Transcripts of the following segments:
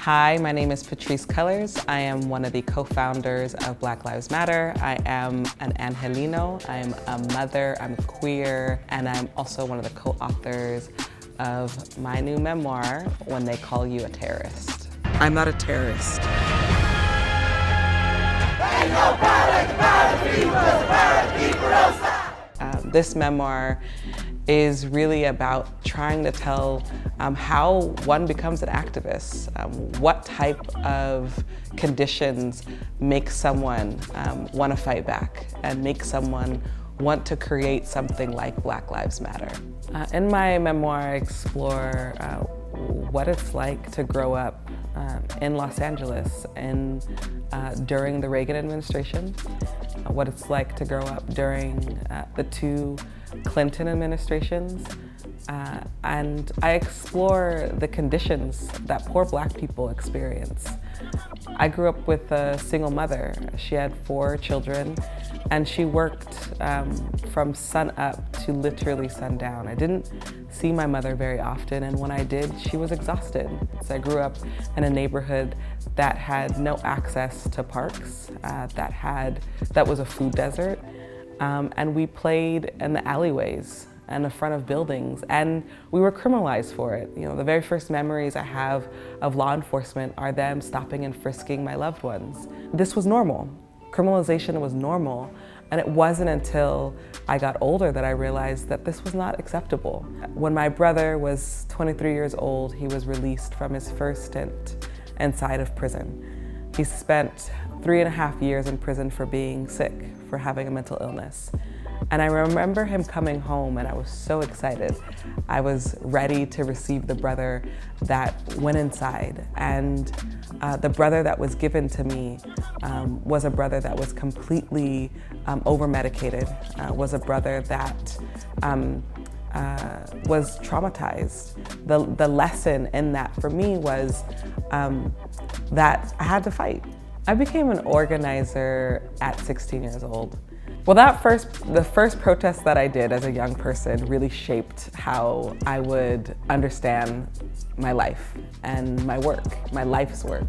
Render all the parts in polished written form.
Hi, my name is Patrisse Cullors. I am one of the co-founders of Black Lives Matter. I am an Angelino, I'm a mother, I'm queer, and I'm also one of the co-authors of my new memoir, When They Call You a Terrorist. I'm not a terrorist. This memoir is really about trying to tell how one becomes an activist, what type of conditions make someone want to fight back and make someone want to create something like Black Lives Matter. In my memoir, I explore what it's like to grow up in Los Angeles during the Reagan administration, what it's like to grow up during the two Clinton administrations, and I explore the conditions that poor Black people experience. I grew up with a single mother. She had 4 children, and she worked from sun up to literally sundown. I didn't see my mother very often, and when I did, she was exhausted. So I grew up in a neighborhood that had no access to parks, that was a food desert, and we played in the alleyways and the front of buildings, and we were criminalized for it. You know, the very first memories I have of law enforcement are them stopping and frisking my loved ones. This was normal. Criminalization was normal, and it wasn't until I got older that I realized that this was not acceptable. When my brother was 23 years old, he was released from his first stint inside of prison. He spent 3.5 years in prison for being sick, for having a mental illness. And I remember him coming home, and I was so excited. I was ready to receive the brother that went inside. And the brother that was given to me was a brother that was completely over-medicated, was a brother that was traumatized. The lesson in that for me was that I had to fight. I became an organizer at 16 years old. Well, the first protest that I did as a young person really shaped how I would understand my life and my work, my life's work.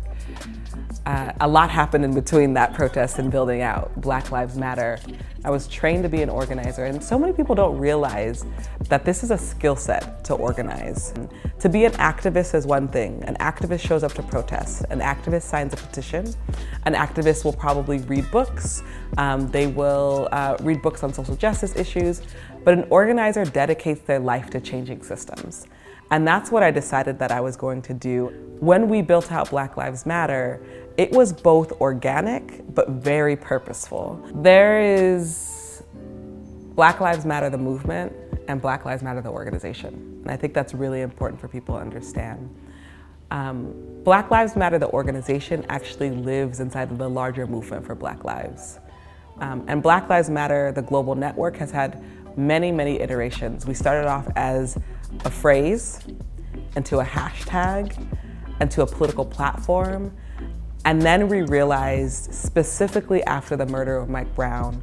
A lot happened in between that protest and building out Black Lives Matter. I was trained to be an organizer, and so many people don't realize that this is a skill set to organize. To be an activist is one thing. An activist shows up to protest. An activist signs a petition. An activist will probably read books. They will read books on social justice issues, but an organizer dedicates their life to changing systems. And that's what I decided that I was going to do. When we built out Black Lives Matter, it was both organic, but very purposeful. There is Black Lives Matter, the movement, and Black Lives Matter, the organization. And I think that's really important for people to understand. Black Lives Matter, the organization, actually lives inside of the larger movement for Black lives. And Black Lives Matter, the global network, has had many, many iterations. We started off as a phrase, into a hashtag, into a political platform. And then we realized, specifically after the murder of Mike Brown,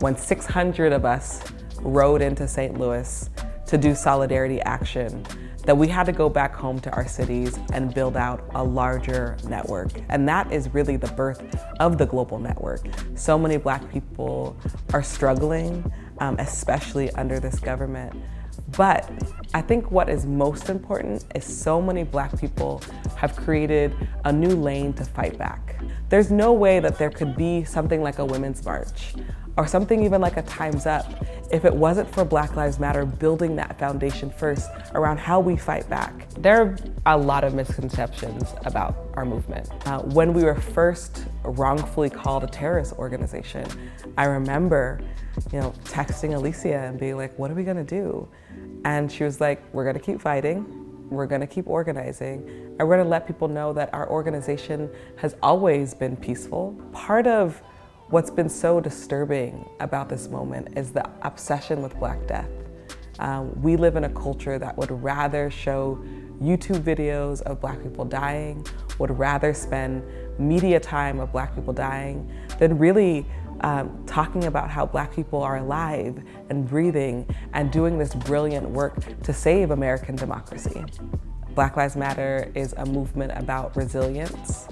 when 600 of us rode into St. Louis to do solidarity action, that we had to go back home to our cities and build out a larger network. And that is really the birth of the global network. So many Black people are struggling, especially under this government. But I think what is most important is so many Black people have created a new lane to fight back. There's no way that there could be something like a Women's March or something even like a Time's Up if it wasn't for Black Lives Matter building that foundation first around how we fight back. There are a lot of misconceptions about our movement. When we were first wrongfully called a terrorist organization, I remember texting Alicia and being like, what are we gonna do? And she was like, we're gonna keep fighting, we're gonna keep organizing, and we're gonna let people know that our organization has always been peaceful. Part of what's been so disturbing about this moment is the obsession with Black death. We live in a culture that would rather show YouTube videos of Black people dying, would rather spend media time of Black people dying, than really talking about how Black people are alive and breathing and doing this brilliant work to save American democracy. Black Lives Matter is a movement about resilience.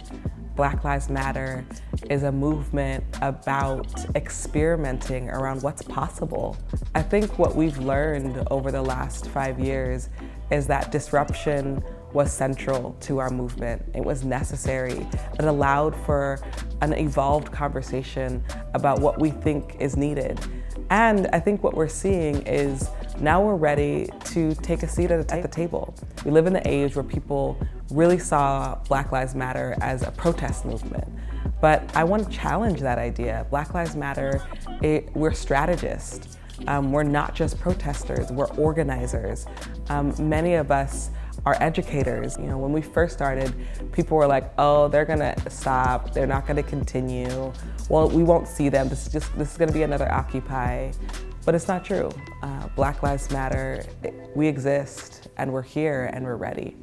Black Lives Matter is a movement about experimenting around what's possible. I think what we've learned over the last 5 years is that disruption was central to our movement. It was necessary. It allowed for an evolved conversation about what we think is needed. And I think what we're seeing is now we're ready to take a seat at the table. We live in the age where people really saw Black Lives Matter as a protest movement. But I want to challenge that idea. Black Lives Matter, we're strategists. We're not just protesters, we're organizers. Many of us are educators. You know, when we first started, people were like, oh, they're gonna stop, they're not gonna continue. Well, we won't see them, this is gonna be another Occupy. But it's not true. Black Lives Matter, we exist, and we're here, and we're ready.